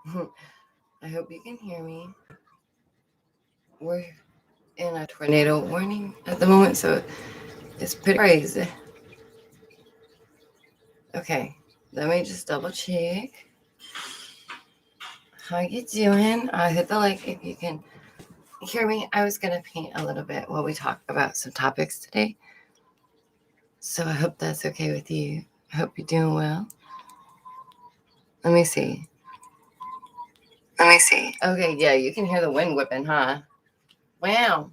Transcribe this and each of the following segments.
I hope you can hear me. We're in a tornado warning at the moment, so it's pretty crazy. Okay, let me just double check. How you doing? Hit the like if you can hear me. I was gonna paint a little bit while we talk about some topics today, so I hope that's okay with you. I hope you're doing well. Let me see. Okay, yeah, you can hear the wind whipping, huh? Wow.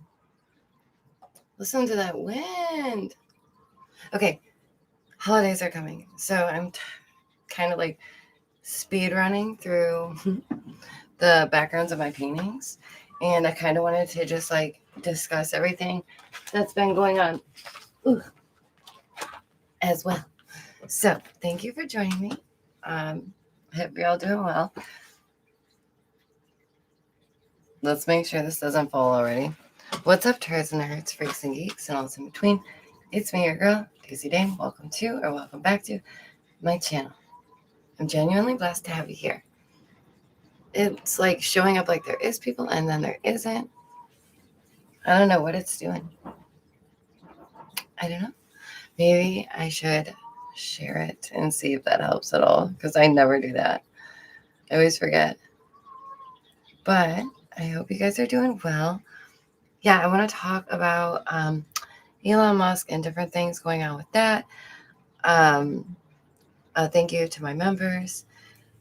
Listen to that wind. Okay, holidays are coming, so I'm kind of like speed running through the backgrounds of my paintings, and I kind of wanted to just like discuss everything that's been going on as well. So thank you for joining me. Hope you're all doing well. Let's make sure this doesn't fall already. What's up, turds and nerds, freaks and geeks, and all in between? It's me, your girl, Daisy Dame. Welcome to, or welcome back to, my channel. I'm genuinely blessed to have you here. It's like showing up like there is people, and then there isn't. I don't know what it's doing. I don't know. Maybe I should share it and see if that helps at all, because I never do that. I always forget. But I hope you guys are doing well. Yeah, I want to talk about Elon Musk and different things going on with that. Thank you to my members.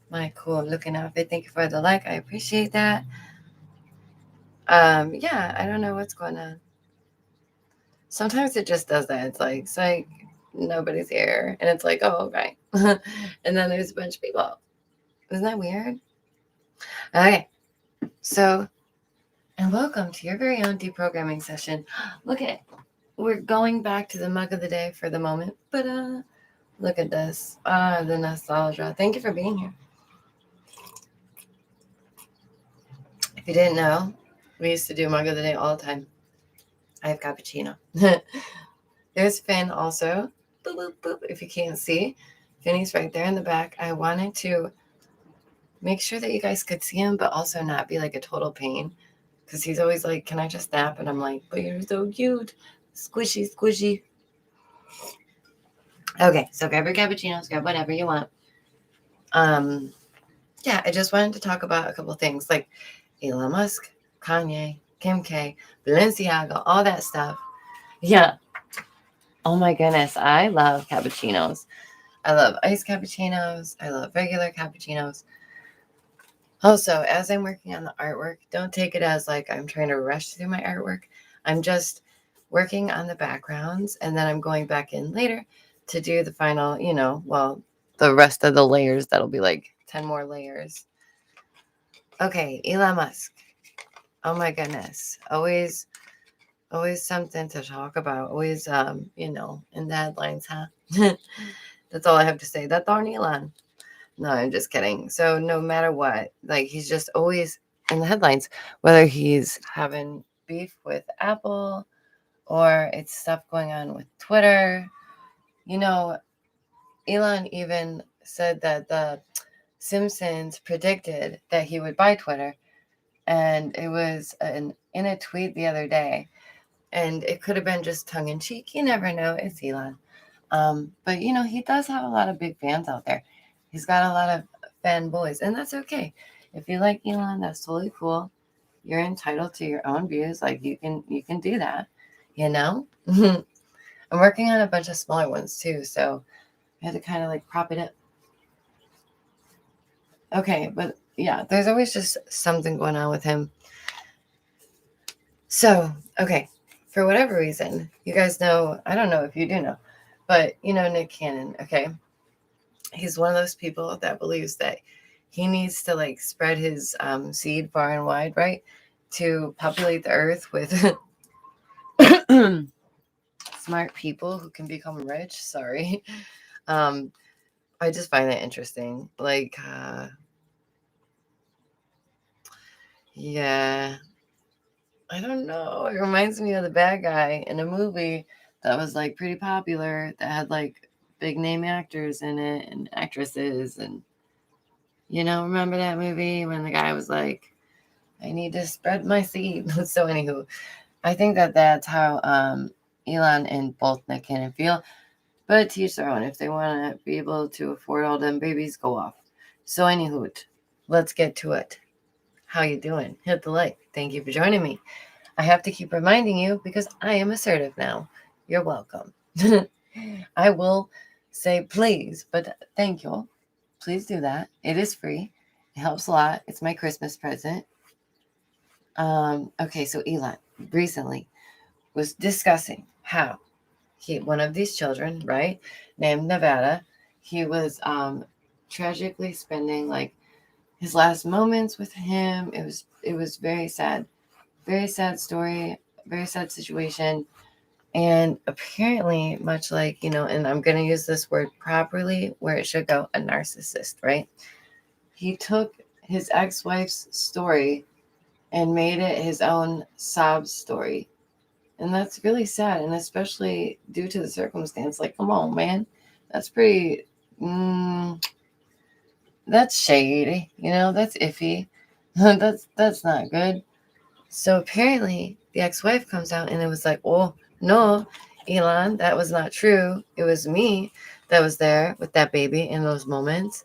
My cool looking outfit. Thank you for the like. I appreciate that. Yeah, I don't know what's going on. Sometimes it just does that. It's like nobody's here, and it's like, oh, okay. And then there's a bunch of people. Isn't that weird? Okay, so, and welcome to your very own deprogramming session. Look at it. We're going back to the mug of the day for the moment, but look at this. The nostalgia. Thank you for being here. If you didn't know, we used to do mug of the day all the time. I have cappuccino. There's Finn also. Boop, boop, boop. If you can't see, Finney's right there in the back. I wanted to make sure that you guys could see him, but also not be like a total pain. Because he's always like, can I just nap? And I'm like, but you're so cute. Squishy, squishy. Okay, so grab your cappuccinos, grab whatever you want. Yeah, I just wanted to talk about a couple things like Elon Musk, Kanye, Kim K, Balenciaga, all that stuff. Yeah. Oh my goodness, I love cappuccinos. I love iced cappuccinos. I love regular cappuccinos. Also, as I'm working on the artwork, don't take it as like I'm trying to rush through my artwork. I'm just working on the backgrounds, and then I'm going back in later to do the final, the rest of the layers. That'll be like 10 more layers. Okay, Elon Musk. Oh my goodness. Always something to talk about. Always, in the headlines, huh? That's all I have to say. That darn Elon. No, I'm just kidding. So no matter what, like he's just always in the headlines, whether he's having beef with Apple or it's stuff going on with Twitter. Elon even said that the Simpsons predicted that he would buy Twitter. And it was in a tweet the other day. And it could have been just tongue in cheek. You never know. It's Elon. But, he does have a lot of big fans out there. He's got a lot of fanboys, and that's okay. If you like Elon, that's totally cool. You're entitled to your own views. Like you can do that, I'm working on a bunch of smaller ones too, so I had to kind of like prop it up. Okay, but yeah, there's always just something going on with him. So, okay, for whatever reason, you guys know, I don't know if you do know, but Nick Cannon, okay? He's one of those people that believes that he needs to like spread his seed far and wide, right? To populate the earth with smart people who can become rich. Sorry. I just find that interesting. Like, yeah, I don't know. It reminds me of the bad guy in a movie that was like pretty popular that had like big name actors in it and actresses, and Remember that movie when the guy was like, I need to spread my seed. So anywho, I think that that's how Elon and both Nick Cannon feel. But teach their own. If they want to be able to afford all them babies, go off. So anywho, let's get to it. How you doing? Hit the like. Thank you for joining me. I have to keep reminding you because I am assertive now. You're welcome. I will say please, but thank you. Please do that. It is free. It helps a lot. It's my Christmas present. Okay, so Elon recently was discussing how one of these children, right, named Nevada, he was tragically spending like his last moments with him. It was very sad story, very sad situation. And apparently, much like, and I'm going to use this word properly where it should go, a narcissist, right? He took his ex-wife's story and made it his own sob story. And that's really sad. And especially due to the circumstance, like, come on, man, that's pretty, that's shady, that's iffy. That's not good. So apparently the ex-wife comes out and it was like, oh, no, Elon, that was not true. It was me that was there with that baby in those moments.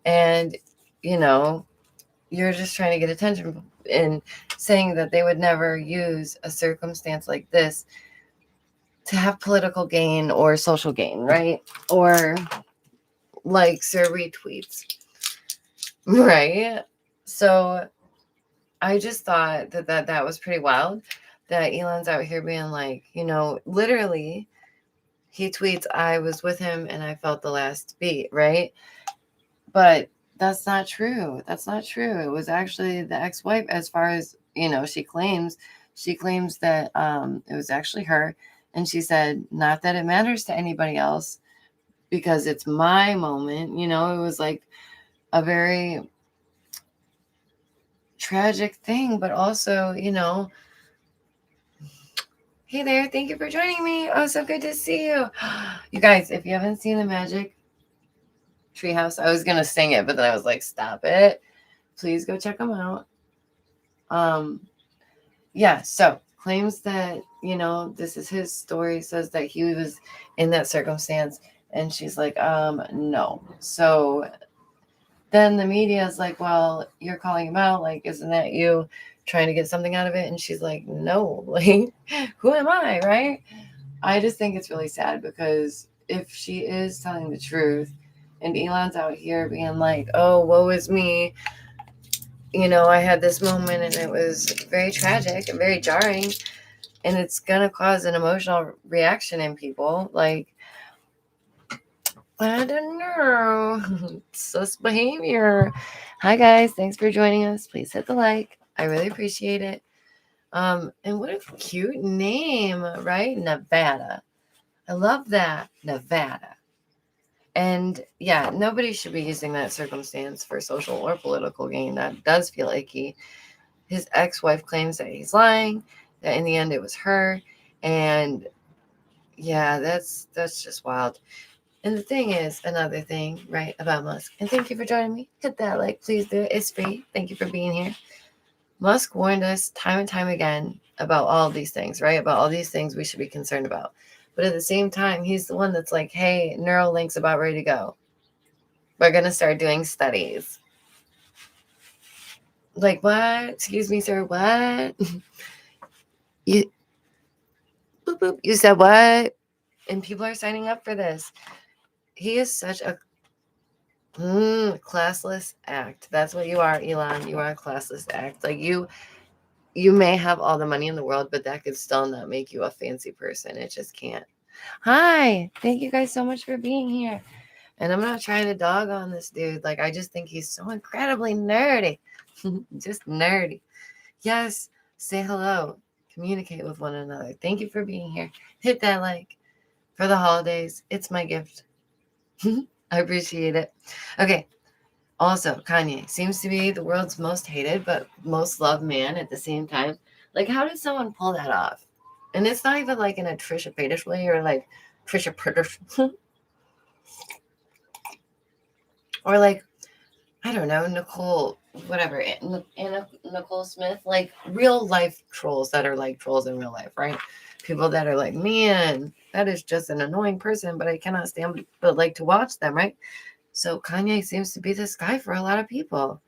And, you're just trying to get attention and saying that they would never use a circumstance like this to have political gain or social gain, right? Or likes or retweets, right? So I just thought that was pretty wild that Elon's out here being like, literally he tweets, I was with him and I felt the last beat, right? But that's not true. That's not true. It was actually the ex-wife, as far as, she claims that it was actually her. And she said, not that it matters to anybody else because it's my moment. It was like a very tragic thing, but also, hey there, thank you for joining me. Oh, so good to see you. You guys, if you haven't seen the Magic Treehouse, I was going to sing it, but then I was like, stop it. Please go check them out. Yeah, so claims that, this is his story, says that he was in that circumstance. And she's like, no. So then the media is like, well, you're calling him out. Like, isn't that you trying to get something out of it? And she's like, no, like, who am I, right? I just think it's really sad because if she is telling the truth and Elon's out here being like, oh, woe is me, I had this moment and it was very tragic and very jarring and it's going to cause an emotional reaction in people. Like, I don't know. Sus behavior. Hi, guys. Thanks for joining us. Please hit the like. I really appreciate it. And what a cute name, right? Nevada. I love that. Nevada. And yeah, nobody should be using that circumstance for social or political gain. That does feel icky. His ex-wife claims that he's lying, that in the end it was her. And yeah, that's just wild. And the thing is, another thing, right, about Musk, and thank you for joining me. Hit that like, please do it. It's free. Thank you for being here. Musk warned us time and time again about all these things, right? About all these things we should be concerned about. But at the same time, he's the one that's like, hey, Neuralink's about ready to go. We're going to start doing studies. Like, what? Excuse me, sir, what? You, boop, boop. You said what? And people are signing up for this. He is such a classless act. That's what you are, Elon. You are a classless act. Like you may have all the money in the world, but that could still not make you a fancy person. It just can't. Hi. Thank you guys so much for being here. And I'm not trying to dog on this dude. Like, I just think he's so incredibly nerdy. Just nerdy. Yes. Say hello. Communicate with one another. Thank you for being here. Hit that like for the holidays. It's my gift. I appreciate it. Okay. Also, Kanye seems to be the world's most hated but most loved man at the same time. Like, how did someone pull that off? And it's not even like in a Trisha Paytas way or like Trisha Paytas. Or like, I don't know, Nicole, whatever, Anna Nicole Smith, like real life trolls that are like trolls in real life, right? People that are like, man, that is just an annoying person, but I cannot stand but like to watch them, right? So Kanye seems to be this guy for a lot of people.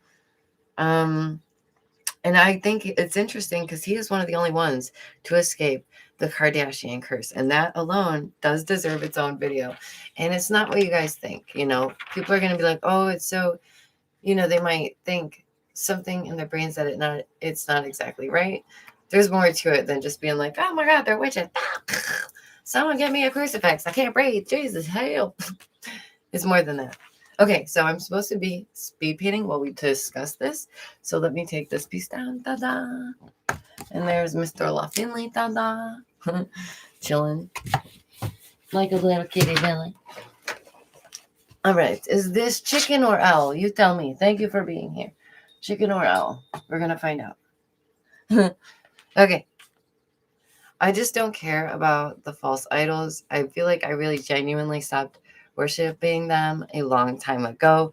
And I think it's interesting because he is one of the only ones to escape the Kardashian curse. And that alone does deserve its own video. And it's not what you guys think. People are going to be like, oh, it's so, they might think something in their brains that it's not exactly right. There's more to it than just being like, oh my God, they're witches. Someone get me a crucifix. I can't breathe. Jesus, help. It's more than that. Okay, so I'm supposed to be speed painting while we discuss this. So let me take this piece down. Ta-da! And there's Mr. LaFinley. Ta-da! Chilling like a little kitty Billy. All right, is this chicken or owl? You tell me. Thank you for being here. Chicken or owl? We're going to find out. Okay. I just don't care about the false idols. I feel like I really genuinely stopped worshiping them a long time ago.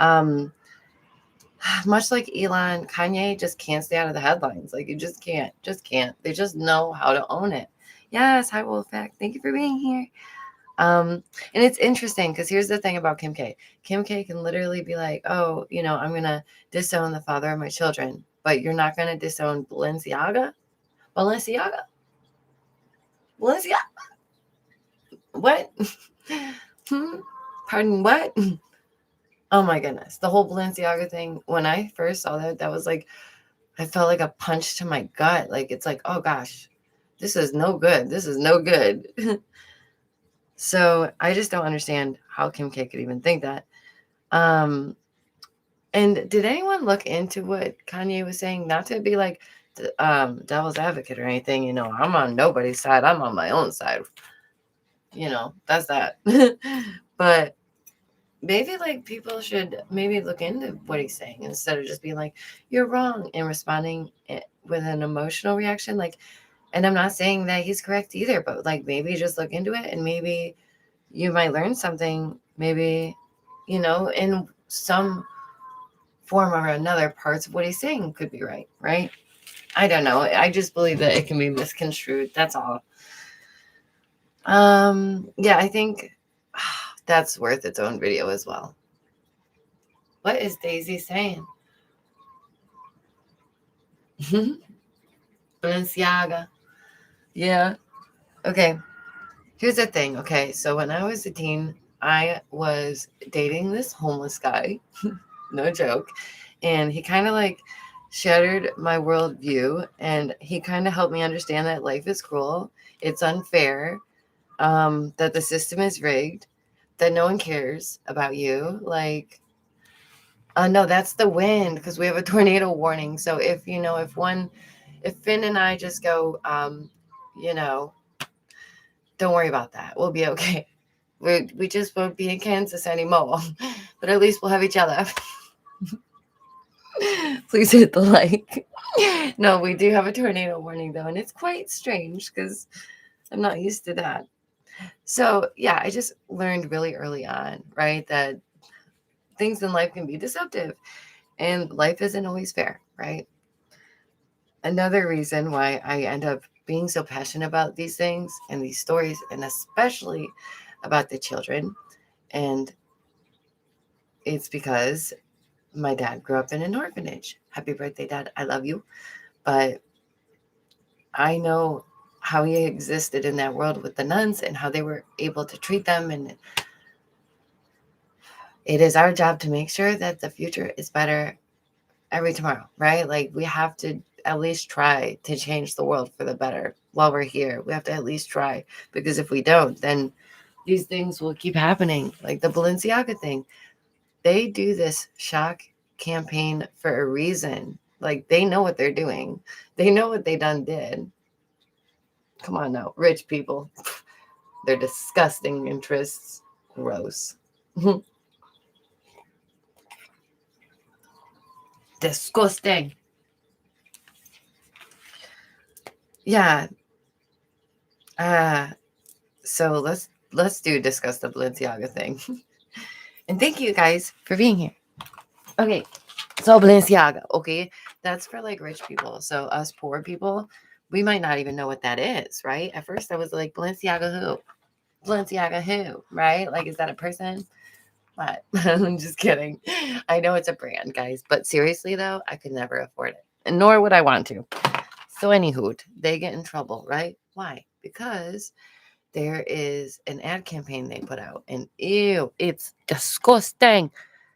Much like Elon, Kanye just can't stay out of the headlines. Like, you just can't. They just know how to own it. Yes, hi Wolfpack. Thank you for being here. And it's interesting because here's the thing about Kim K. Kim K can literally be like, oh, I'm going to disown the father of my children, but you're not going to disown Balenciaga? Balenciaga? What? Pardon, what? Oh my goodness. The whole Balenciaga thing, when I first saw that was like, I felt like a punch to my gut. Like, it's like, oh gosh, this is no good. This is no good. So I just don't understand how Kim K could even think that. And did anyone look into what Kanye was saying? Not to be like devil's advocate or anything, I'm on nobody's side. I'm on my own side. That's that. But maybe like people should maybe look into what he's saying instead of just being like, you're wrong, and responding with an emotional reaction. Like, and I'm not saying that he's correct either, but like maybe just look into it and maybe you might learn something, maybe, in some form or another, parts of what he's saying could be right? I don't know. I just believe that it can be misconstrued. That's all. Yeah, I think that's worth its own video as well. What is Daisy saying? Balenciaga. Yeah. Okay. Here's the thing. Okay. So when I was a teen, I was dating this homeless guy. No joke. And he kind of like shattered my worldview. And he kind of helped me understand that life is cruel. It's unfair. That the system is rigged. That no one cares about you. Like, no, that's the wind because we have a tornado warning. So if Finn and I just go, don't worry about that. We'll be okay. We just won't be in Kansas anymore, but at least we'll have each other. Please hit the like. No, we do have a tornado warning though, and it's quite strange because I'm not used to that. So yeah, I just learned really early on, right, that things in life can be deceptive and life isn't always fair, right? Another reason why I end up being so passionate about these things and these stories, and especially about the children, and it's because my dad grew up in an orphanage. Happy birthday, Dad. I love you. But I know how he existed in that world with the nuns and how they were able to treat them. And it is our job to make sure that the future is better every tomorrow, right? Like, we have to at least try to change the world for the better while we're here. We have to at least try, because if we don't, then these things will keep happening. Like the Balenciaga thing. They do this shock campaign for a reason. Like, they know what they're doing. They know what they done did. Come on now, rich people. They're disgusting interests. Gross. Disgusting. Yeah. So let's discuss the Balenciaga thing. And thank you guys for being here. Okay, so Balenciaga, okay? That's for like rich people. So us poor people, we might not even know what that is, right? At first I was like, Balenciaga who? Balenciaga who, right? Like, is that a person? What? I'm just kidding. I know it's a brand, guys, but seriously though, I could never afford it, and nor would I want to. So anywho, they get in trouble, right? Why? Because there is an ad campaign they put out, and ew, it's disgusting.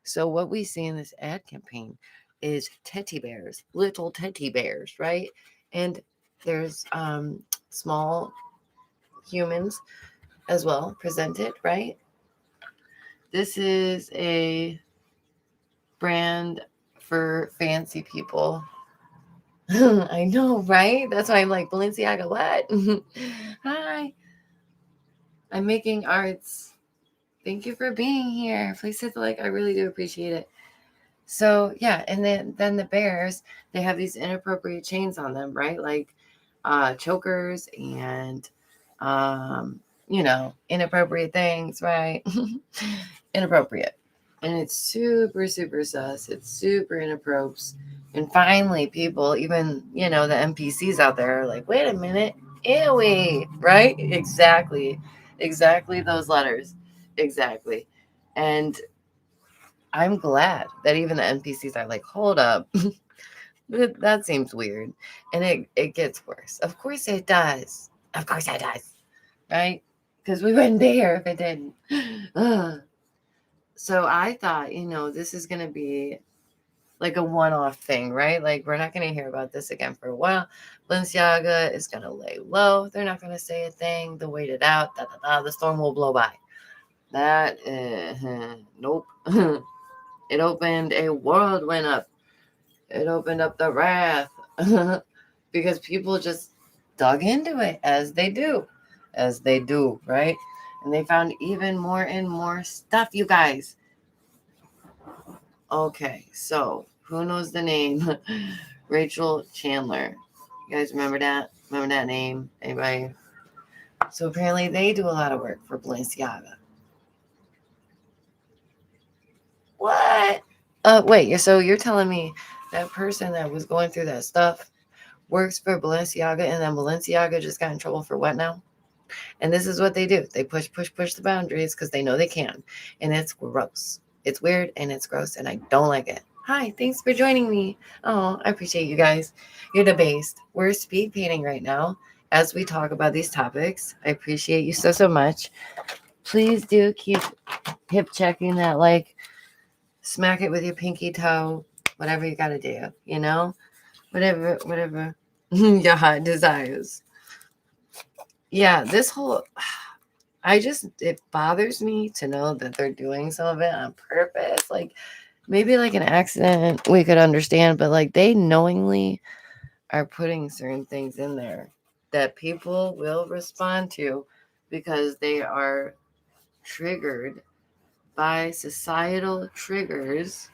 So what we see in this ad campaign is teddy bears, little teddy bears, right? And there's small humans as well presented, right? This is a brand for fancy people. I know, right? That's why I'm like, Balenciaga, what? Hi, I'm making arts. Thank you for being here. Please hit the like. I really do appreciate it. So yeah, and then the bears, they have these inappropriate chains on them, right? Like chokers and inappropriate things, right? Inappropriate. And it's super, super sus. It's super inappropriate. And finally, people, even, the NPCs out there are like, wait a minute, ew, right? Exactly those letters. Exactly. And I'm glad that even the NPCs are like, hold up. That seems weird. And it gets worse. Of course it does. Of course it does. Right? Because we wouldn't be here if it didn't. So I thought, this is going to be like a one-off thing, right? Like, we're not going to hear about this again for a while. Balenciaga is going to lay low. They're not going to say a thing. They'll wait it out. The storm will blow by. That, nope. It opened a world went up. It opened up the wrath because people just dug into it as they do, right? And they found even more and more stuff, you guys. Okay, so who knows the name? Rachel Chandler. You guys remember that? Remember that name? Anybody? So apparently they do a lot of work for Balenciaga. What? Wait, so you're telling me that person that was going through that stuff works for Balenciaga, and then Balenciaga just got in trouble for what now? And this is what they do. They push the boundaries because they know they can. And it's gross. It's weird and it's gross, and I don't like it. Hi, thanks for joining me. Oh, I appreciate you guys. You're the best. We're speed painting right now as we talk about these topics. I appreciate you so much. Please do keep hip checking that like, smack it with your pinky toe, whatever you got to do, whatever your heart desires. Yeah, this whole, it bothers me to know that they're doing some of it on purpose. Like, maybe like an accident we could understand, but like they knowingly are putting certain things in there that people will respond to because they are triggered by societal triggers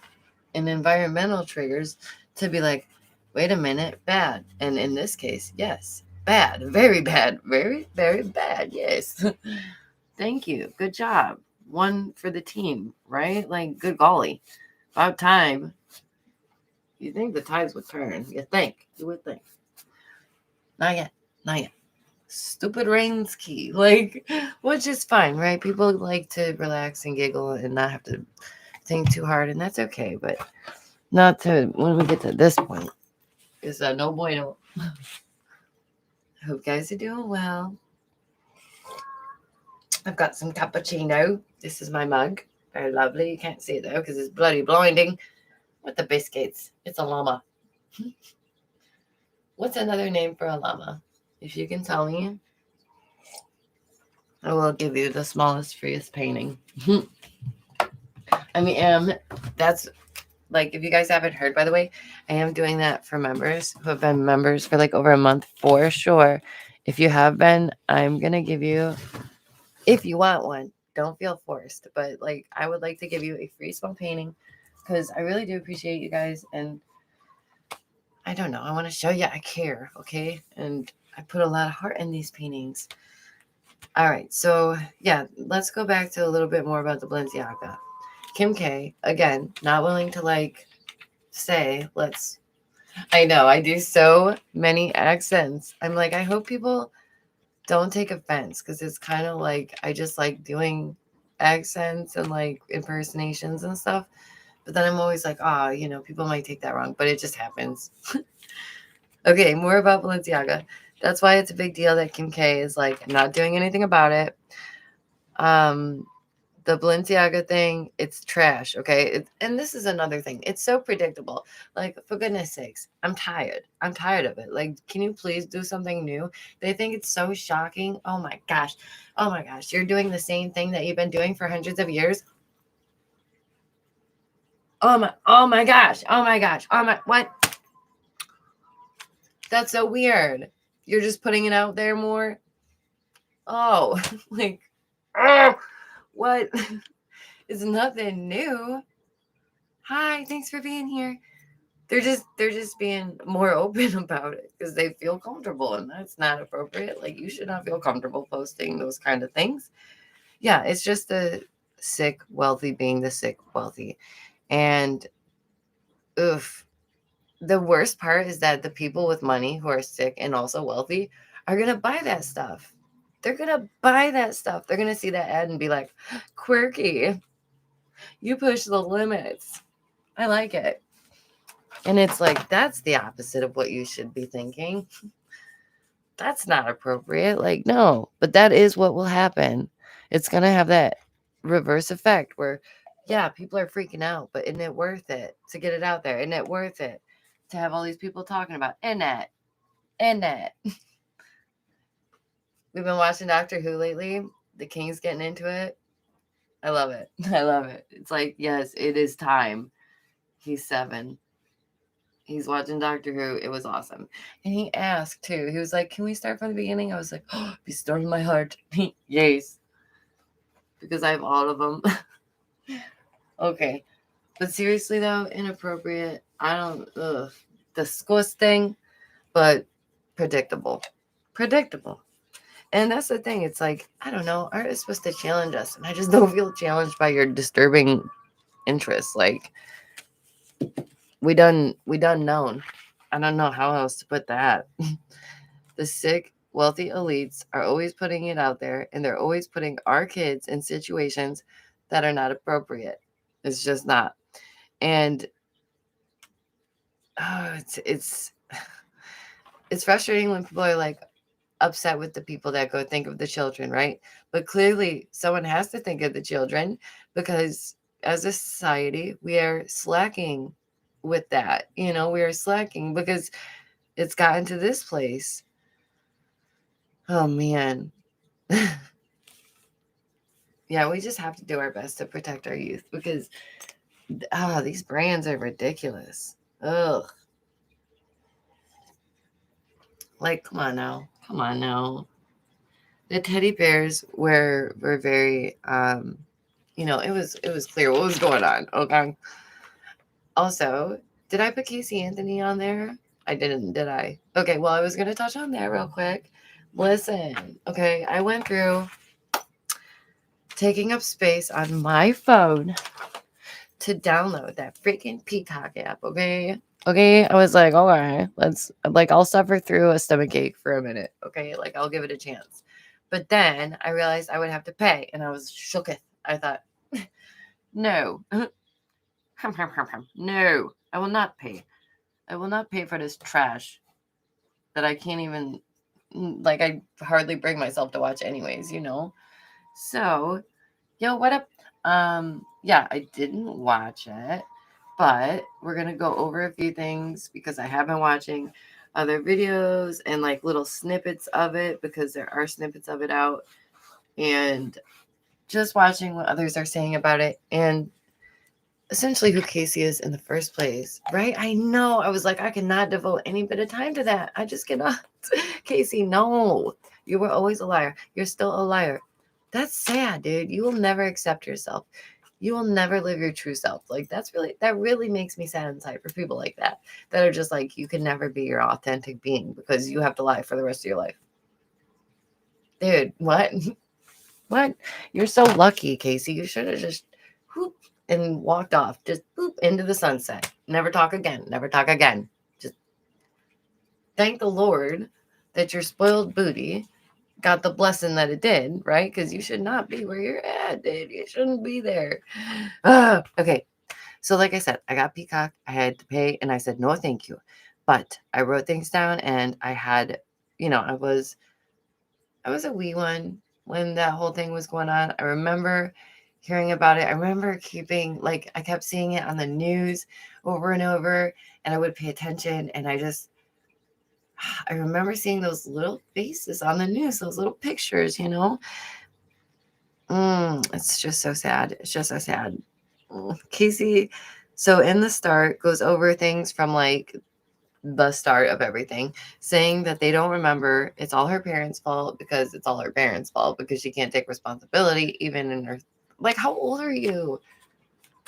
and environmental triggers to be like, wait a minute, bad. And in this case, yes, bad, very bad, very, very bad. Yes. Thank you. Good job. One for the team, right? Like, good golly. About time. You think the tides would turn. You would think. Not yet. Not yet. Stupid rain's key. Like, which is fine, right? People like to relax and giggle and not have to think too hard, and that's okay. But not to when we get to this point. It's no bueno. Hope you guys are doing well. I've got some cappuccino. This is my mug. Very lovely. You can't see it though because it's bloody blinding. With the biscuits. It's a llama. What's another name for a llama? If you can tell me, I will give you the smallest, freest painting. I mean, that's like, if you guys haven't heard, by the way, I am doing that for members who have been members for like over a month for sure. If you have been, I'm going to give you, if you want one, don't feel forced, but like, I would like to give you a free small painting because I really do appreciate you guys. And I don't know, I want to show you I care. Okay. And I put a lot of heart in these paintings. All right. So yeah, let's go back to a little bit more about the Balenciaga. Kim K, again, not willing to like say, I know, I do so many accents. I'm like, I hope people don't take offense because it's kind of like I just like doing accents and like impersonations and stuff. But then I'm always like, people might take that wrong, but it just happens. Okay, more about Balenciaga. That's why it's a big deal that Kim K is like not doing anything about it. The Balenciaga thing, it's trash, okay? And this is another thing. It's so predictable. Like, for goodness sakes, I'm tired. I'm tired of it. Like, can you please do something new? They think it's so shocking. Oh my gosh. Oh my gosh. You're doing the same thing that you've been doing for hundreds of years. Oh my gosh. Oh my gosh. What? That's so weird. You're just putting it out there more. Oh, like, what? It's nothing new. Hi, thanks for being here. They're just being more open about it because they feel comfortable, and that's not appropriate. Like, you should not feel comfortable posting those kind of things. Yeah, it's just the sick wealthy being the sick wealthy. And oof, the worst part is that the people with money who are sick and also wealthy are gonna buy that stuff. They're gonna buy that stuff. They're gonna see that ad and be like, quirky. You push the limits. I like it. And it's like, that's the opposite of what you should be thinking. That's not appropriate. Like, no, but that is what will happen. It's going to have that reverse effect where, yeah, people are freaking out, but isn't it worth it to get it out there? Isn't it worth it to have all these people talking about internet? We've been watching Doctor Who lately. The King's getting into it. I love it. I love it. It's like, yes, it is time. He's 7. He's watching Doctor Who. It was awesome. And he asked too. He was like, can we start from the beginning? I was like, oh, be still in my heart. Yes. Because I have all of them. Okay. But seriously though, inappropriate. Disgusting, but predictable. And that's the thing. It's like, I don't know. Art is supposed to challenge us. And I just don't feel challenged by your disturbing interests. Like, we done known. I don't know how else to put that. The sick, wealthy elites are always putting it out there, and they're always putting our kids in situations that are not appropriate. It's just not. And it's frustrating when people are like upset with the people that go think of the children, right? But clearly someone has to think of the children because as a society, we are slacking with that. We are slacking because it's gotten to this place. Oh man. Yeah, we just have to do our best to protect our youth because these brands are ridiculous. Ugh. Like, come on now. The teddy bears were very it was clear what was going on. Okay. Also, did I put Casey Anthony on there? I didn't, did I? Okay, well, I was gonna touch on that real quick. Listen, okay, I went through taking up space on my phone to download that freaking Peacock app, okay? Okay, I was like, okay, I'll suffer through a stomachache for a minute, okay? Like, I'll give it a chance. But then I realized I would have to pay, and I was shooketh. I thought, no. No, I will not pay. I will not pay for this trash that I can't even, I hardly bring myself to watch anyways, So, yo, what up? Yeah, I didn't watch it, but we're going to go over a few things because I have been watching other videos and like little snippets of it because there are snippets of it out and just watching what others are saying about it and essentially who Casey is in the first place, right? I know. I was like, I cannot devote any bit of time to that. I just cannot. Casey, no. You were always a liar. You're still a liar. That's sad, dude. You will never accept yourself. You will never live your true self. Like, that really makes me sad inside for people like that are just like, you can never be your authentic being because you have to lie for the rest of your life. Dude, what? What? You're so lucky, Casey. You should have just, and walked off, just boop, into the sunset. Never talk again. Never talk again. Just thank the Lord that your spoiled booty got the blessing that it did, right? Because you should not be where you're at, dude. You shouldn't be there. Okay. So like I said, I got Peacock. I had to pay, and I said, no, thank you. But I wrote things down, and I had, I was a wee one when that whole thing was going on. I remember hearing about it. I remember I kept seeing it on the news over and over, and I would pay attention, and I remember seeing those little faces on the news, those little pictures, It's just so sad. It's just so sad. Casey, so in the start, goes over things from like the start of everything, saying that they don't remember. It's all her parents' fault because it's all her parents' fault because she can't take responsibility, even in her. Like, how old are you?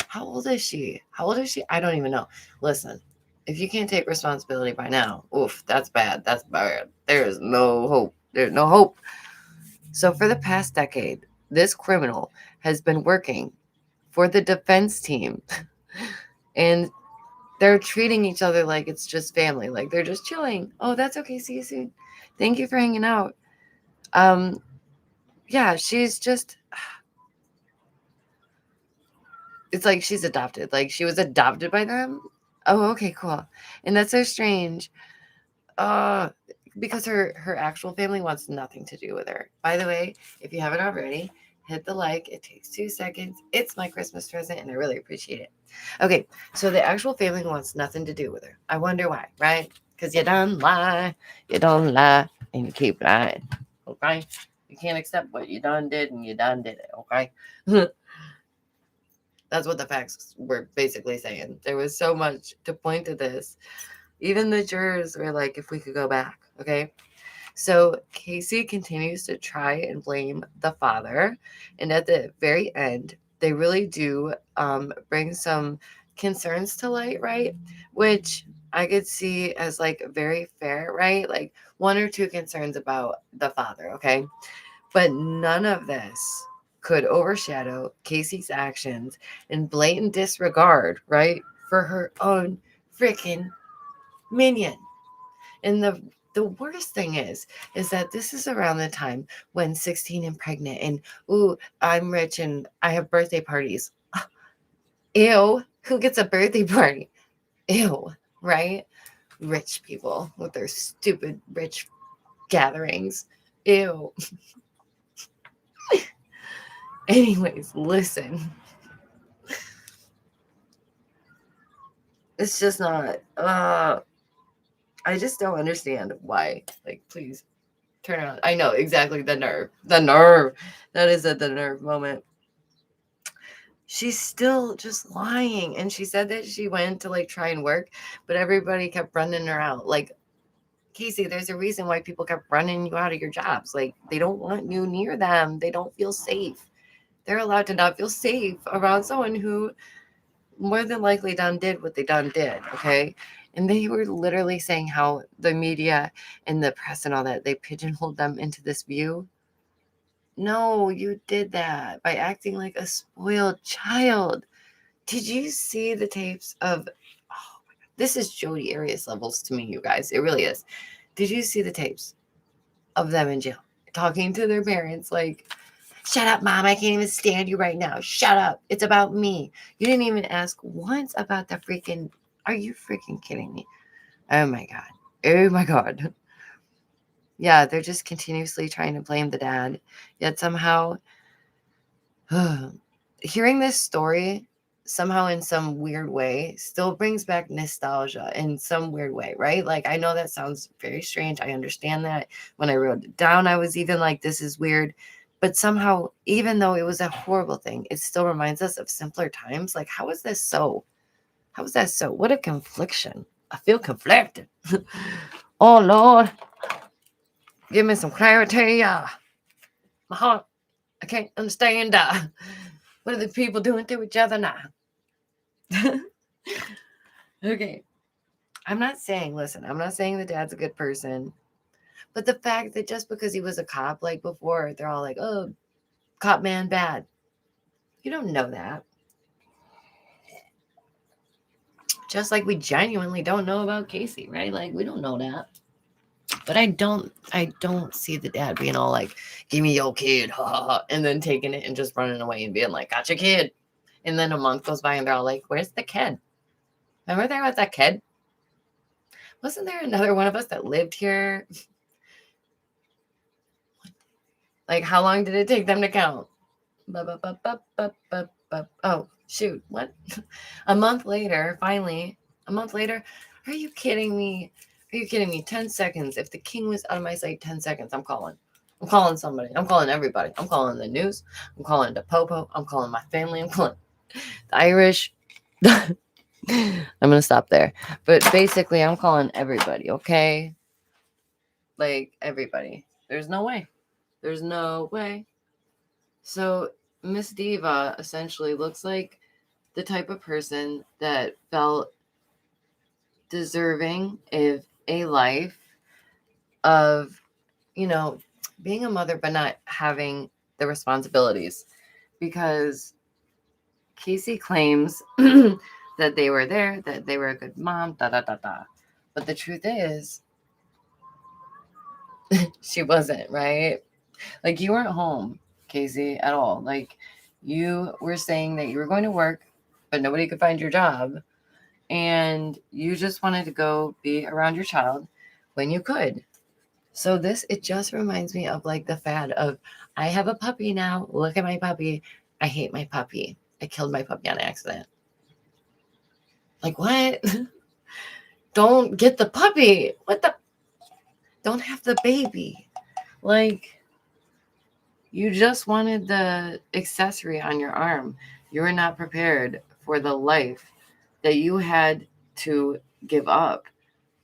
How old is she? How old is she? I don't even know. Listen, if you can't take responsibility by now, oof, that's bad. That's bad. There is no hope. There's no hope. So for the past decade, this criminal has been working for the defense team, and they're treating each other like it's just family. Like they're just chilling. Oh, that's okay. See you soon. Thank you for hanging out. Yeah, she's just, it's like she's adopted. Like she was adopted by them. Oh, okay, cool. And that's so strange. Because her actual family wants nothing to do with her. By the way, if you haven't already, hit the like. It takes 2 seconds. It's my Christmas present, and I really appreciate it. Okay, so the actual family wants nothing to do with her. I wonder why, right? Because you don't lie, and you keep lying. Okay, you can't accept what you done did, and you done did it. Okay. That's what the facts were basically saying. There was so much to point to this. Even the jurors were like, if we could go back, okay? So Casey continues to try and blame the father. And at the very end, they really do bring some concerns to light, right? Which I could see as like very fair, right? Like 1 or 2 concerns about the father, okay? But none of this could overshadow Casey's actions and blatant disregard, right? For her own freaking minion. And the worst thing is that this is around the time when 16 and pregnant and ooh, I'm rich and I have birthday parties. Ew, who gets a birthday party? Ew, right? Rich people with their stupid rich gatherings. Ew. Anyways, listen. It's just not I just don't understand why. Like, please turn around. I know exactly the nerve. The nerve. That is at the nerve moment. She's still just lying. And she said that she went to like try and work, but everybody kept running her out. Like, Casey, there's a reason why people kept running you out of your jobs. Like, they don't want you near them. They don't feel safe. They're allowed to not feel safe around someone who more than likely done did what they done did. Okay. And they were literally saying how the media and the press and all that, they pigeonholed them into this view. No, you did that by acting like a spoiled child. Did you see the tapes of, oh my God, this is Jodi Arias levels to me, you guys. It really is. Did you see the tapes of them in jail talking to their parents like, shut up, mom. I can't even stand you right now. Shut up. It's about me. You didn't even ask once about the freaking, are you freaking kidding me? Oh my God. Oh my God. Yeah, they're just continuously trying to blame the dad. Yet somehow, hearing this story somehow in some weird way still brings back nostalgia in some weird way, right? Like, I know that sounds very strange. I understand that. When I wrote it down, I was even like, this is weird. But somehow, even though it was a horrible thing, it still reminds us of simpler times. Like, how is this so? How is that so? What a confliction. I feel conflicted. Oh, Lord. Give me some clarity. My heart, I can't understand. What are the people doing to each other now? Okay. I'm not saying the dad's a good person. But the fact that just because he was a cop, like before, they're all like, oh, cop man bad. You don't know that. Just like we genuinely don't know about Casey, right? Like we don't know that. But I don't see the dad being all like, give me your kid, ha ha ha, and then taking it and just running away and being like, got your kid. And then a month goes by and they're all like, where's the kid? Remember there was that kid? Wasn't there another one of us that lived here? Like, how long did it take them to count? Oh, shoot. What? A month later, finally, a month later. Are you kidding me? Are you kidding me? 10 seconds. If the king was out of my sight, 10 seconds, I'm calling. I'm calling somebody. I'm calling everybody. I'm calling the news. I'm calling the Popo. I'm calling my family. I'm calling the Irish. I'm going to stop there. But basically, I'm calling everybody, okay? Like, everybody. There's no way. There's no way. So Miss Diva essentially looks like the type of person that felt deserving of a life of, you know, being a mother, but not having the responsibilities. Because Casey claims that they were there, that they were a good mom, da da da da. But the truth is, she wasn't, right? Like, you weren't home, Casey, at all. Like, you were saying that you were going to work, but nobody could find your job. And you just wanted to go be around your child when you could. So it just reminds me of like the fad of, I have a puppy now. Look at my puppy. I hate my puppy. I killed my puppy on accident. Like, what? Don't get the puppy. What the? Don't have the baby. Like, you just wanted the accessory on your arm. You were not prepared for the life that you had to give up.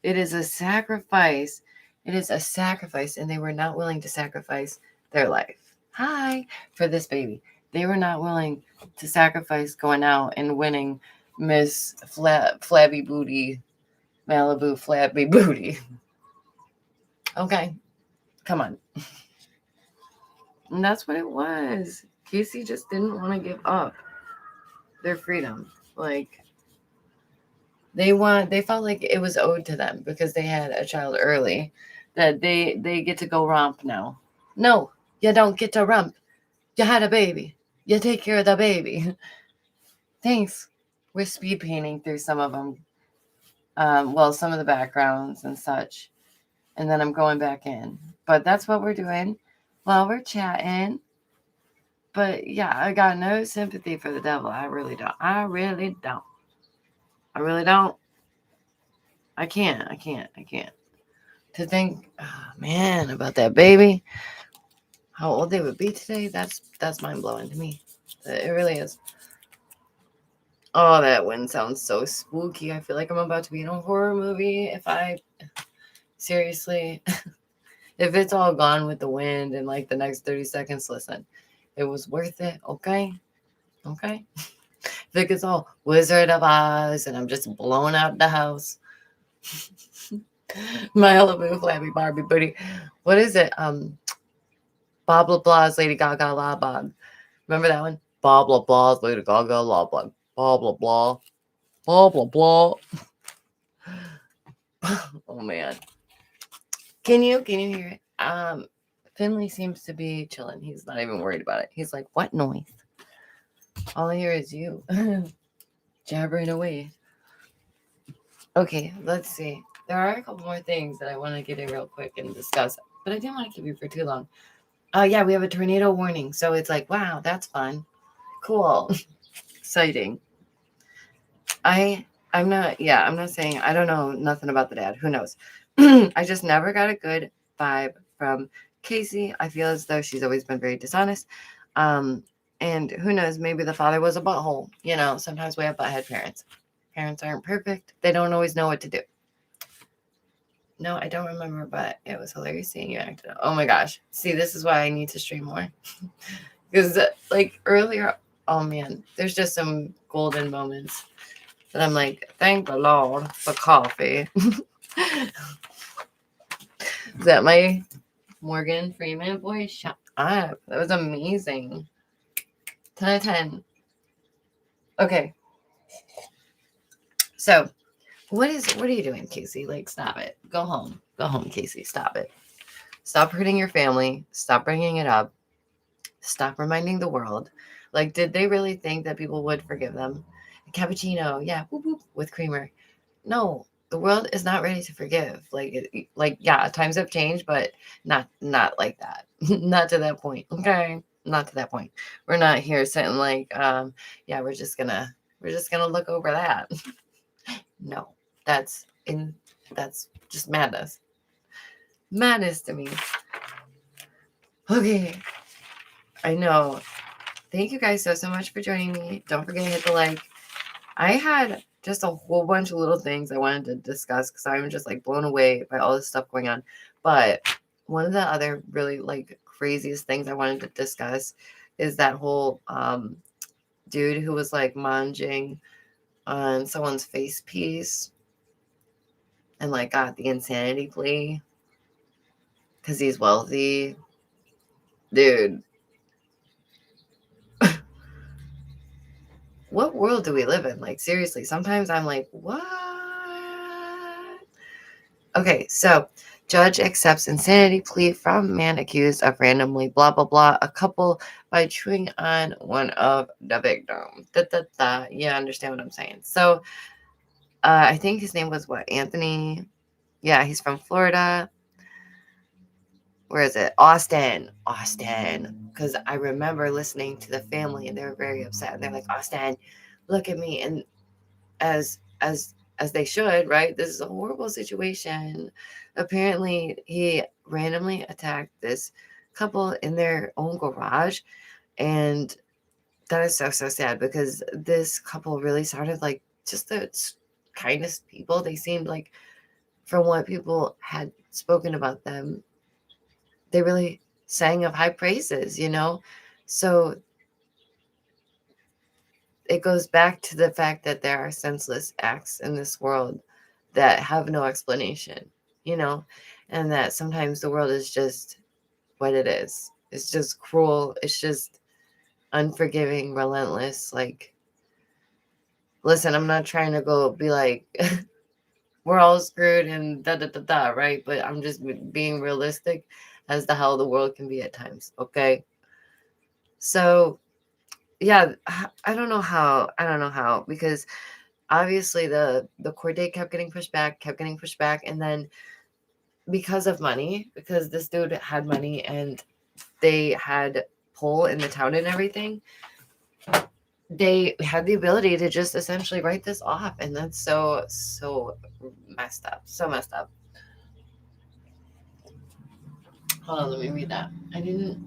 It is a sacrifice. It is a sacrifice, and they were not willing to sacrifice their life. Hi, for this baby. They were not willing to sacrifice going out and winning Miss Flabby Booty, Malibu Flabby Booty. Okay, come on. And that's what it was. Casey just didn't want to give up their freedom. Like, they felt like it was owed to them because they had a child early, that they get to go romp now. No, you don't get to romp. You had a baby. You take care of the baby. Thanks. We're speed painting through some of them. Some of the backgrounds and such. And then I'm going back in. But that's what we're doing while we're chatting. But yeah, I got no sympathy for the devil. I really don't. I really don't. I can't. To think, oh, man, about that baby, how old they would be today, that's mind-blowing to me. It really is. Oh, that wind sounds so spooky. I feel like I'm about to be in a horror movie. Seriously, if it's all gone with the wind in like the next 30 seconds, listen, it was worth it, okay? If it gets all Wizard of Oz and I'm just blowing out the house. Malibu Flabby Barbie Booty. What is it? Blah blah blah's Lady Gaga La Bob. Remember that one? Blah blah blah's Lady Gaga La Bob. Blah blah blah. Blah blah blah. Oh man. Can you hear it? Finley seems to be chilling. He's not even worried about it. He's like, what noise? All I hear is you jabbering away. Okay, let's see. There are a couple more things that I want to get in real quick and discuss, but I didn't want to keep you for too long. Oh yeah, we have a tornado warning. So it's like, wow, that's fun. Cool. Exciting. I'm not saying, I don't know nothing about the dad. Who knows? I just never got a good vibe from Casey. I feel as though she's always been very dishonest. And who knows, maybe the father was a butthole. You know, sometimes we have butthead parents. Parents aren't perfect. They don't always know what to do. No, I don't remember, but it was hilarious seeing you act out. Oh my gosh. See, this is why I need to stream more. Because like earlier, oh man, there's just some golden moments that I'm like, thank the Lord for coffee. Is that my Morgan Freeman voice? Shut up. That was amazing. 10 out of 10. Okay. So what are you doing, Casey? Like, stop it. Go home. Go home, Casey. Stop it. Stop hurting your family. Stop bringing it up. Stop reminding the world. Like, did they really think that people would forgive them? A cappuccino, yeah, whoop, whoop, with creamer. No, the world is not ready to forgive. Like, yeah, times have changed, but not like that. Not to that point. Okay, not to that point. We're not here sitting like, yeah, we're just gonna look over that. No, that's just madness. Madness to me. Okay, I know. Thank you guys so much for joining me. Don't forget to hit the like. I had just a whole bunch of little things I wanted to discuss because I'm just like blown away by all this stuff going on. But one of the other really like craziest things I wanted to discuss is that whole dude who was like manging on someone's face piece and like got the insanity plea because he's wealthy. Dude. What world do we live in? Like, seriously, sometimes I'm like, what? Okay, so judge accepts insanity plea from man accused of randomly blah, blah, blah, a couple by chewing on one of the victims. Yeah, understand what I'm saying. So I think his name was what? Anthony? Yeah, he's from Florida. Where is it? Austin. Because I remember listening to the family and they were very upset. And they're like, Austin, look at me. And as they should, right? This is a horrible situation. Apparently, he randomly attacked this couple in their own garage. And that is so sad because this couple really sounded like just the kindest people. They seemed like, from what people had spoken about them, they really sang of high praises, you know? So it goes back to the fact that there are senseless acts in this world that have no explanation, you know? And that sometimes the world is just what it is. It's just cruel. It's just unforgiving, relentless. Like, listen, I'm not trying to go be like, we're all screwed and right? But I'm just being realistic as to how the world can be at times, okay? So, yeah, I don't know how, because obviously the court date kept getting pushed back, and then because of money, because this dude had money and they had pull in the town and everything, they had the ability to just essentially write this off, and that's so messed up. So messed up. Hold on, let me read that. I didn't.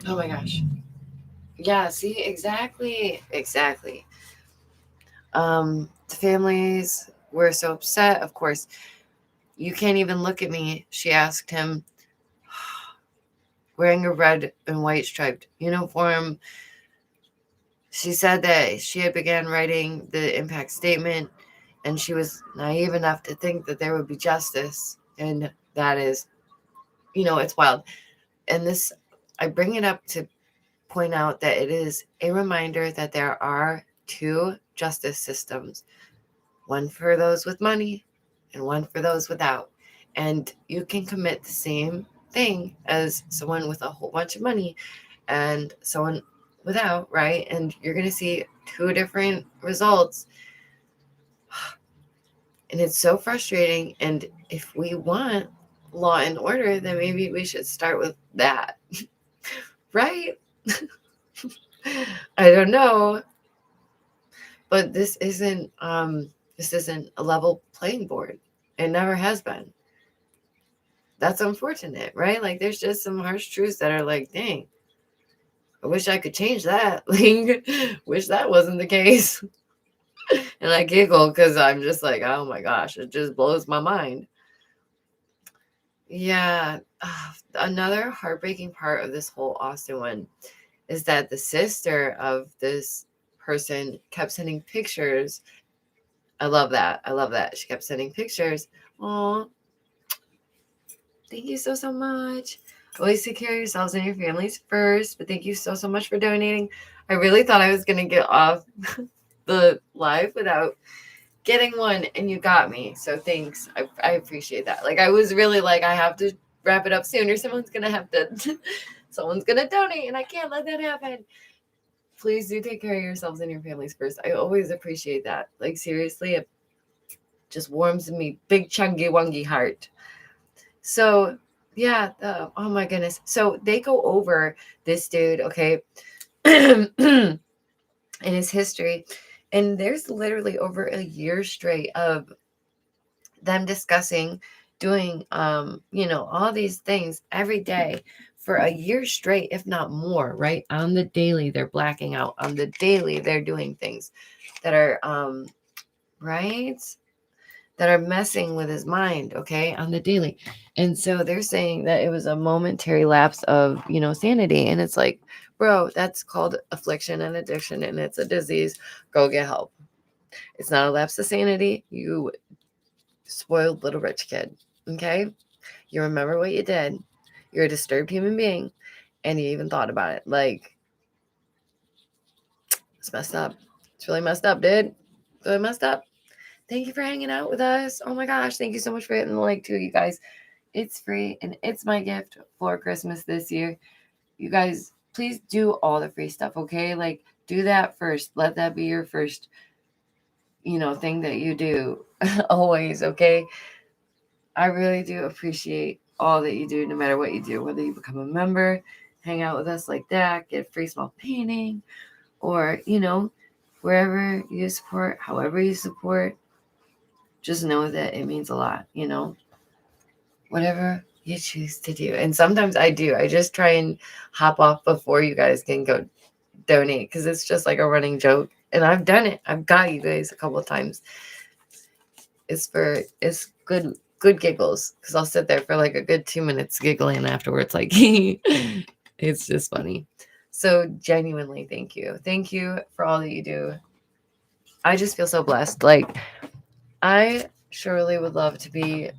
Oh my gosh. Yeah, see, exactly. The families were so upset. Of course, you can't even look at me, she asked him, wearing a red and white striped uniform. She said that she had began writing the impact statement and she was naive enough to think that there would be justice. And that is, it's wild. And this, I bring it up to point out that it is a reminder that there are two justice systems, one for those with money and one for those without. And you can commit the same thing as someone with a whole bunch of money and someone without, right? And you're going to see two different results. And it's so frustrating. And if we want law and order, then maybe we should start with that, right? I don't know. But this isn't a level playing board. It never has been. That's unfortunate, right? Like, there's just some harsh truths that are like, dang, I wish I could change that. Like, wish that wasn't the case. And I giggle because I'm just like, oh my gosh, it just blows my mind. Yeah. Another heartbreaking part of this whole Austin one is that the sister of this person kept sending pictures. I love that. She kept sending pictures. Oh, thank you so much. Always take care of yourselves and your families first. But thank you so much for donating. I really thought I was going to get off the live without getting one, and you got me. So thanks. I appreciate that. Like, I was really like, I have to wrap it up soon, or someone's gonna have to someone's gonna donate, and I can't let that happen. Please do take care of yourselves and your families first. I always appreciate that. Like, seriously, it just warms me big chungy wungy heart. So yeah, oh my goodness. So they go over this dude, okay, in his history, and there's literally over a year straight of them discussing doing all these things every day for a year straight, if not more, right? On the daily, they're blacking out. On the daily, they're doing things that are right, that are messing with his mind, okay, on the daily. And so they're saying that it was a momentary lapse of sanity, and it's like, bro, that's called affliction and addiction, and it's a disease. Go get help. It's not a lapse of sanity. You spoiled little rich kid, okay? You remember what you did. You're a disturbed human being, and you even thought about it. Like, it's messed up. It's really messed up, dude. It's really messed up. Thank you for hanging out with us. Oh my gosh, thank you so much for hitting the like too, you guys. It's free, and it's my gift for Christmas this year. You guys, please do all the free stuff, okay? Like, do that first. Let that be your first, thing that you do always, okay? I really do appreciate all that you do, no matter what you do, whether you become a member, hang out with us like that, get a free small painting, or, wherever you support, however you support, just know that it means a lot, whatever you choose to do. And sometimes I do. I just try and hop off before you guys can go donate, because it's just like a running joke. And I've done it. I've got you guys a couple of times. It's good giggles, because I'll sit there for like a good 2 minutes giggling afterwards. Like, it's just funny. So genuinely, thank you. Thank you for all that you do. I just feel so blessed. Like, I surely would love to be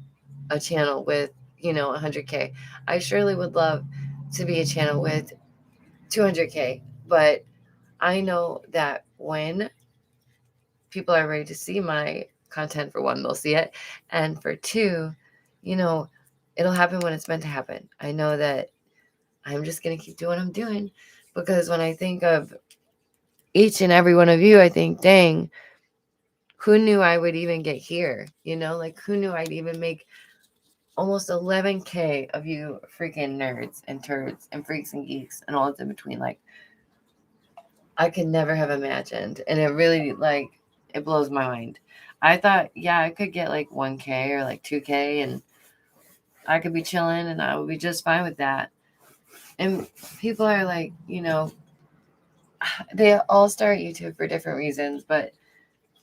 a channel with 100K. I surely would love to be a channel with 200K, but I know that when people are ready to see my content, for one, they'll see it, and for two, it'll happen when it's meant to happen. I know that I'm just gonna keep doing what I'm doing, because when I think of each and every one of you, I think, dang, who knew I would even get here? Like, who knew I'd even make almost 11K of you freaking nerds and turds and freaks and geeks and all that's in between. Like, I could never have imagined. And it really, like, it blows my mind. I thought, yeah, I could get like 1K or like 2K, and I could be chilling, and I would be just fine with that. And people are like, they all start YouTube for different reasons, but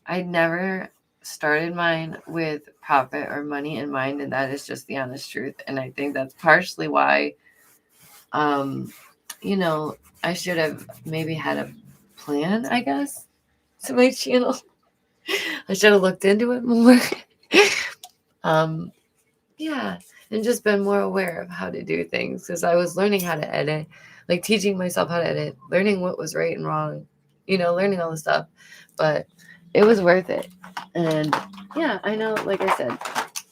I never started mine with profit or money in mind, and that is just the honest truth. And I think that's partially why I should have maybe had a plan, I guess, to my channel. I should have looked into it more. Yeah, and just been more aware of how to do things, because I was learning how to edit, like teaching myself how to edit, learning what was right and wrong, learning all the stuff. But it was worth it. And yeah, I know, like I said,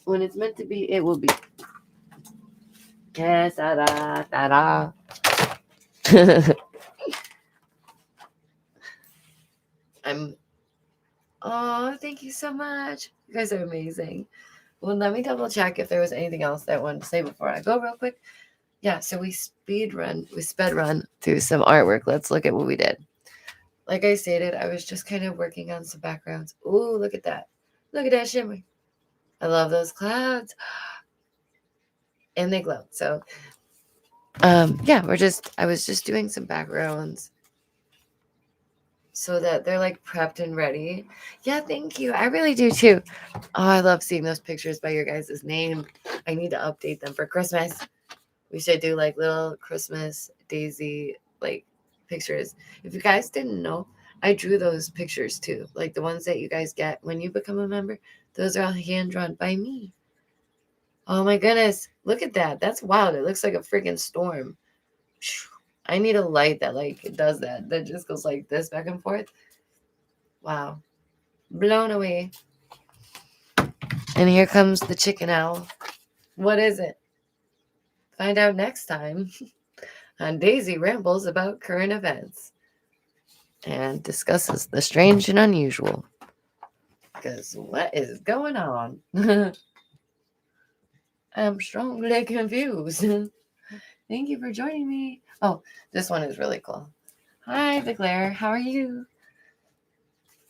when it's meant to be, it will be. Yes, da-da. Oh, thank you so much. You guys are amazing. Well, let me double check if there was anything else that I wanted to say before I go real quick. Yeah, so we sped run through some artwork. Let's look at what we did. Like I stated, I was just kind of working on some backgrounds. Ooh, look at that. Look at that shimmer. I love those clouds. And they glow. So, yeah, I was just doing some backgrounds so that they're like prepped and ready. Yeah, thank you. I really do too. Oh, I love seeing those pictures by your guys' name. I need to update them for Christmas. We should do like little Christmas daisy like pictures. If you guys didn't know, I drew those pictures too. Like the ones that you guys get when you become a member. Those are all hand drawn by me. Oh my goodness. Look at that. That's wild. It looks like a freaking storm. I need a light that like does that. That just goes like this back and forth. Wow. Blown away. And here comes the chicken owl. What is it? Find out next time on Daisy Rambles about current events and discusses the strange and unusual. Because what is going on? I'm strongly confused. Thank you for joining me. Oh, this one is really cool. Hi, Claire. How are you?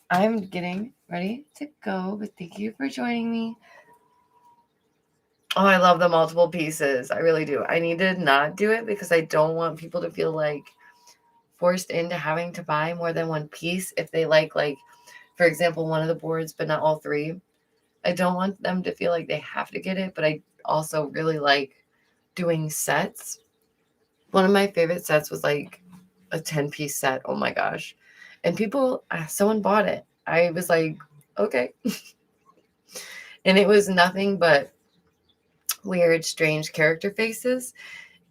I'm getting ready to go, but thank you for joining me. Oh, I love the multiple pieces. I really do. I need to not do it because I don't want people to feel like forced into having to buy more than one piece if they like, for example, one of the boards, but not all three. I don't want them to feel like they have to get it, but I also really like doing sets. One of my favorite sets was like a 10-piece set. Oh my gosh. And someone bought it. I was like, okay. And it was nothing but weird, strange character faces.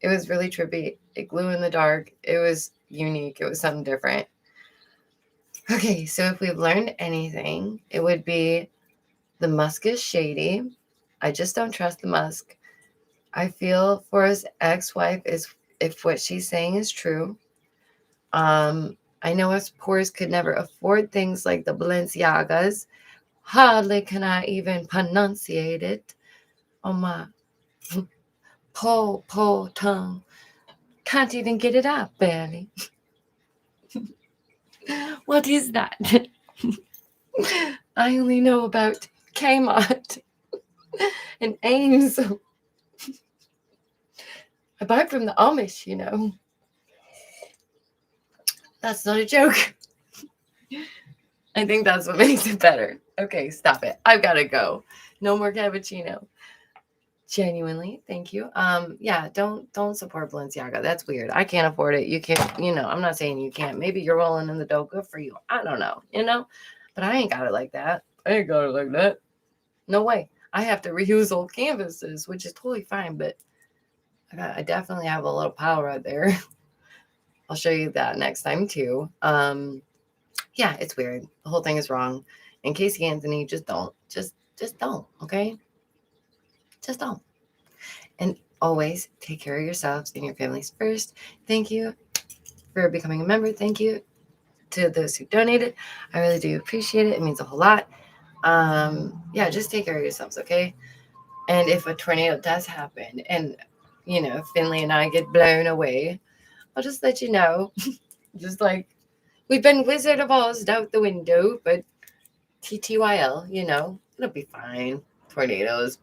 It was really trippy. It glue in the dark. It was unique. It was something different. Okay, so if we've learned anything, it would be the Musk is shady. I just don't trust the Musk. I feel for his ex-wife if what she's saying is true. I know us poors could never afford things like the Balenciagas. Hardly can I even pronunciate it on my poor tongue. Can't even get it out, barely. What is that? I only know about Kmart and Ames. I buy from the Amish, you know. That's not a joke. I think that's what makes it better. Okay, stop it. I've got to go. No more cappuccino. Genuinely, thank you. Yeah, don't support Balenciaga. That's weird. I can't afford it. You can't, I'm not saying you can't. Maybe you're rolling in the dough. Good for you. I don't know, but I ain't got it like that. I ain't got it like that. No way. I have to reuse old canvases, which is totally fine, but I definitely have a little power out there. I'll show you that next time too. Yeah, it's weird. The whole thing is wrong. And Casey Anthony, just don't. Just don't, okay? Just don't. And always take care of yourselves and your families first. Thank you for becoming a member. Thank you to those who donated. I really do appreciate it. It means a whole lot. Yeah, just take care of yourselves, okay? And if a tornado does happen and, Finley and I get blown away, I'll just let you know. Just like, we've been Wizard of Oz out the window, but TTYL, it'll be fine. Tornadoes.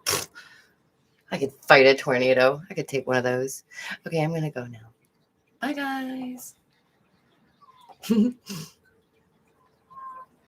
I could fight a tornado. I could take one of those. Okay, I'm going to go now. Bye, guys.